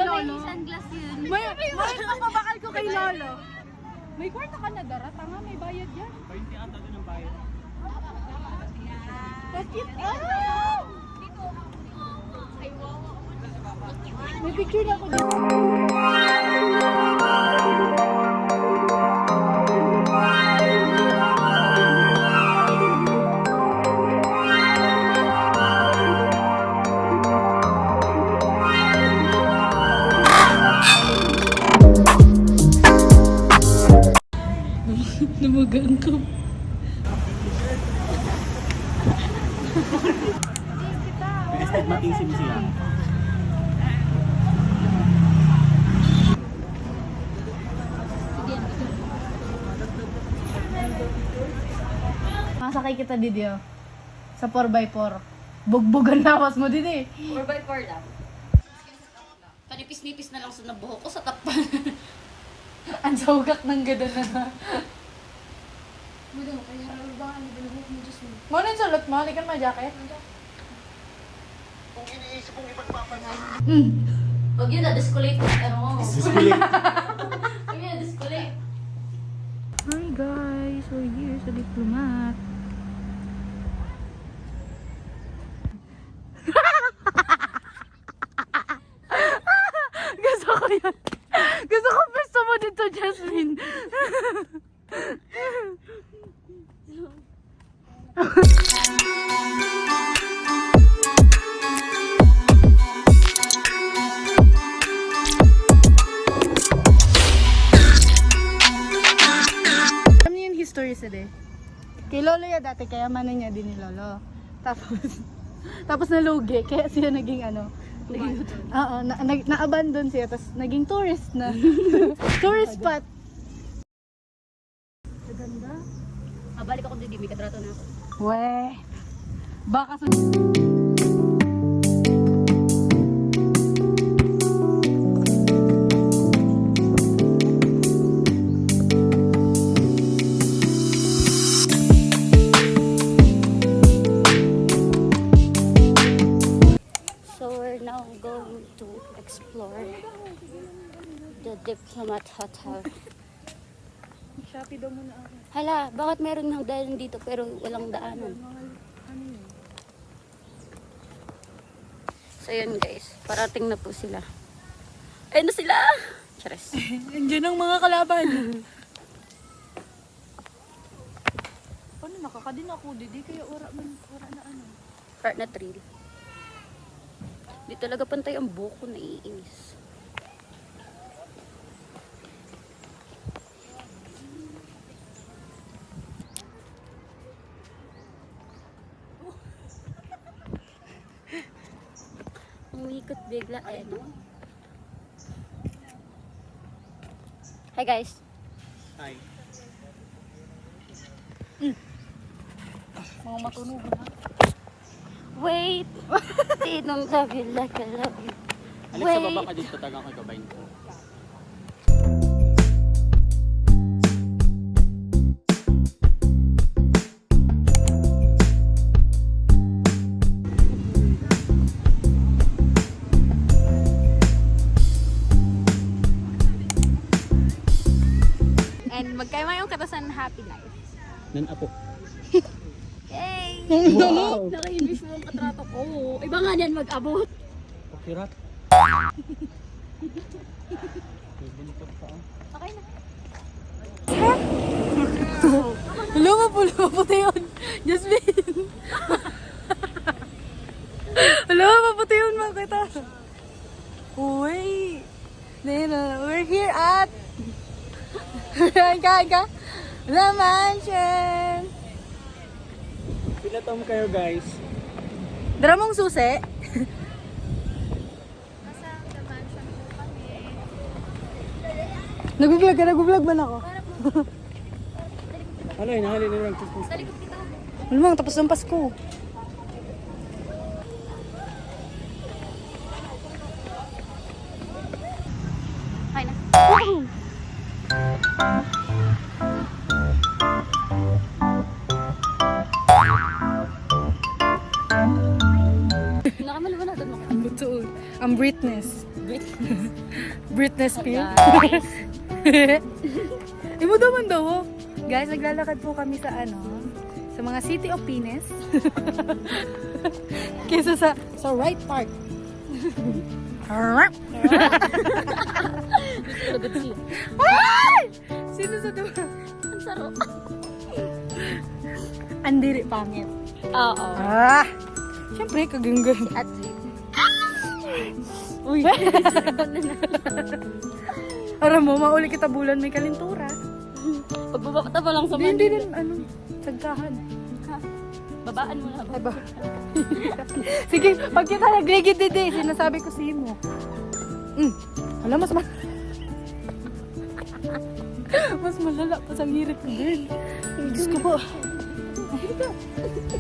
Lolo. Sunglass yun. May papabakal ko kay Lolo. May kwarta ka na dara, tanga, may bayad yan. 20 ata din ang bayad. Bakit? Ah! May picture na ako dito. Namagaan ko. Stigmatism siya. Masakay kita Didio. Sa 4x4. Bugbugan lawas mo din eh. 4x4 lang. Panipis-nipis na lang sa nabuhok ko sa tapan. Ang sawgak ng gada na. Mo rin salot mo, likan mo jacket. Huwag yun na, discolate. Ano? Discolate. Huwag yun na, discolate. Hi guys, we're here sa Diplomat. Gusto ko yan. Gusto ko gusto mo dito, Jasmine. Alam niyo yung history sa de. Kay Lolo ya dati, kaya manan niya din ni Lolo. Tapos nalugi, kaya siya naging ano. Oo, na-abandon siya, tapos naging tourist na. Tourist spot. Ganda. Balik ako dito, may katrato na ako. Weh. Baka sa... So we're now going to explore the Diplomat Hotel. Shopee daw muna ako. Hala, bakit meron ng daanan dito pero walang daanan? So yun guys, parating na po sila. Ayun na sila! Chares. Nandiyan ang mga kalaban. Paano nakakadin ako? Di kaya wala na ano. Part na trail. Di talaga pantay ang buko, naiinis. Umikot bigla eh, no? Hi guys. Hi. Mga matunog na. Wait! They don't love you like I love you. Alex, sa baba ka dito, tagang kagabayin ko. And magkaya yung katasan happy life. Nan apo. Yay! Wow! Naka-invest mo ang katrato ko. Iba nga yan mag-abot. Pakirat. May buntot pa. Okay na. Hello, maputi yun. Jasmine. Hello, maputi yun mga kita. Uy. We're here at The Mansion. Pinatom kayo guys. Dramong susi. Nag-vlog man ako. Ano yun, nahalin nyo lang tustos. Malamang, tapos ng Pasko. Okay na. Nakamaliwanag mo. Buto. Ang Britness. Britney Spears. Guys. Imo daw man daw. Oh. Guys, naglalakad po kami sa sa mga City of Pines. Kesa sa Right Park. Lagot siya. Ay! Sino sa dulo? Ang sarap. Andiri pangit. Oo. Ah! Siyempre, kaganggan. At least. Uy! Aram mo, mauli kita bulan may kalintura. Pagbaba ka pa lang sa Hindi Manila. din, sagkahan. Babaan mo na ba? Ay ba? Sige, pag kita nagligid dede, sinasabi ko sa mo. Alam, mas malala pa sa hirit ko din. Diyos ko po.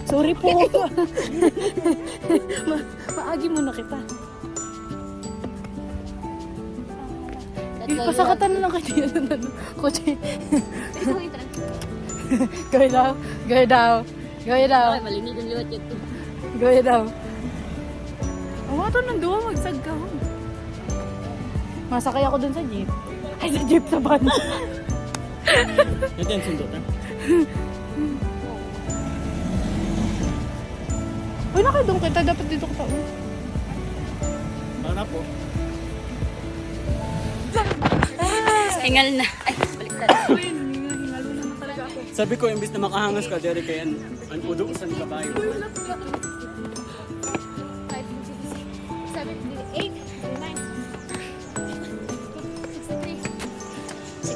Sorry po. Maagi mo na kita. Pasakatan na lang kayo. Kotse. Gawin daw. Gawin daw. Gawin daw. Okay, malinig ang liwat yun. Gawin daw. Ang ito nang duwa magsagkaw. Masakay ako dun sa jeep. Ay, sa jeep sa van. Ito yung sundot, ha? Uy, nakadong kita. Dapat dito ka pa. Para po. Hingal na. Ay, baliktad. Hinalo naman talaga ako. Sabi ko, imbis na makahangas ka, Derek, kaya ang udo sa kabayo.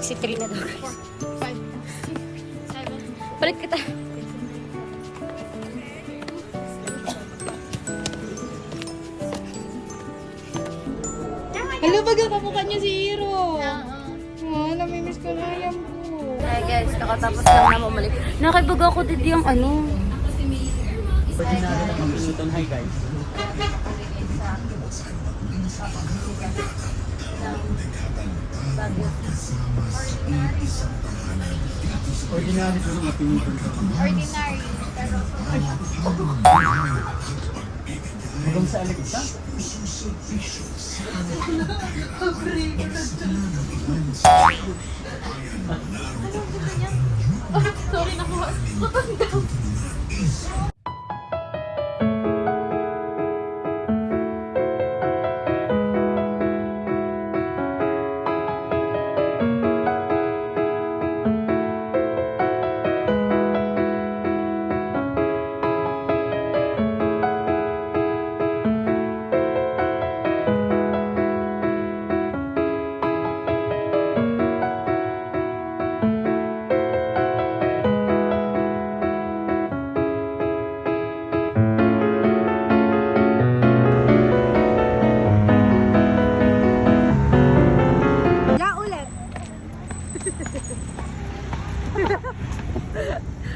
63 na daw. Balik kita. Hello, baga kamukha niya si Hiro. Namimiss ko na yan po. Ay guys, nakatapos lang na mamalik. Nakibaga ako dito yung ano. Ordinary na kami. Hi guys. Ordinary ko mga pinutin. Ordinary. Hanggang sa Alexa? Sorry na ko.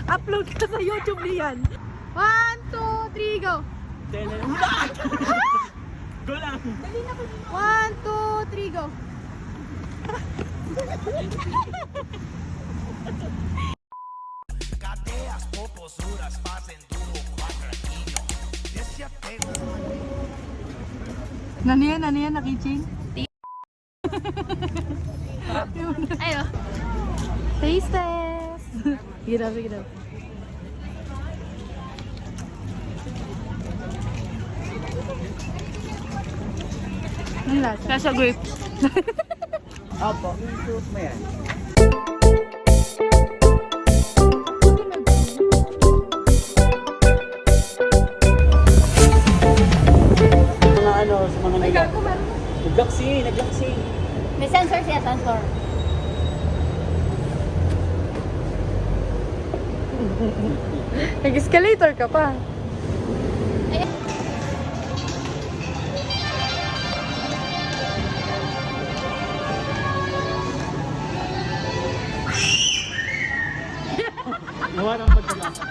Upload ka sa YouTube niyan. 1, 2, 3, go! Go lang! 1, 2, 3, go! Cadeas, poposuras, pasen tubo, cuadraquillo. Ese apego. Ano yan, nakiching? Ayo. Taste test! Sige daw, sige daw. Ang lasa? Nasa grape. Apo, yung fruit mo yan. Mga ano, sa mga naglaksi. May sensor siya, sensor. Nag-escalator ka pa. Gawa ng pagkalasa.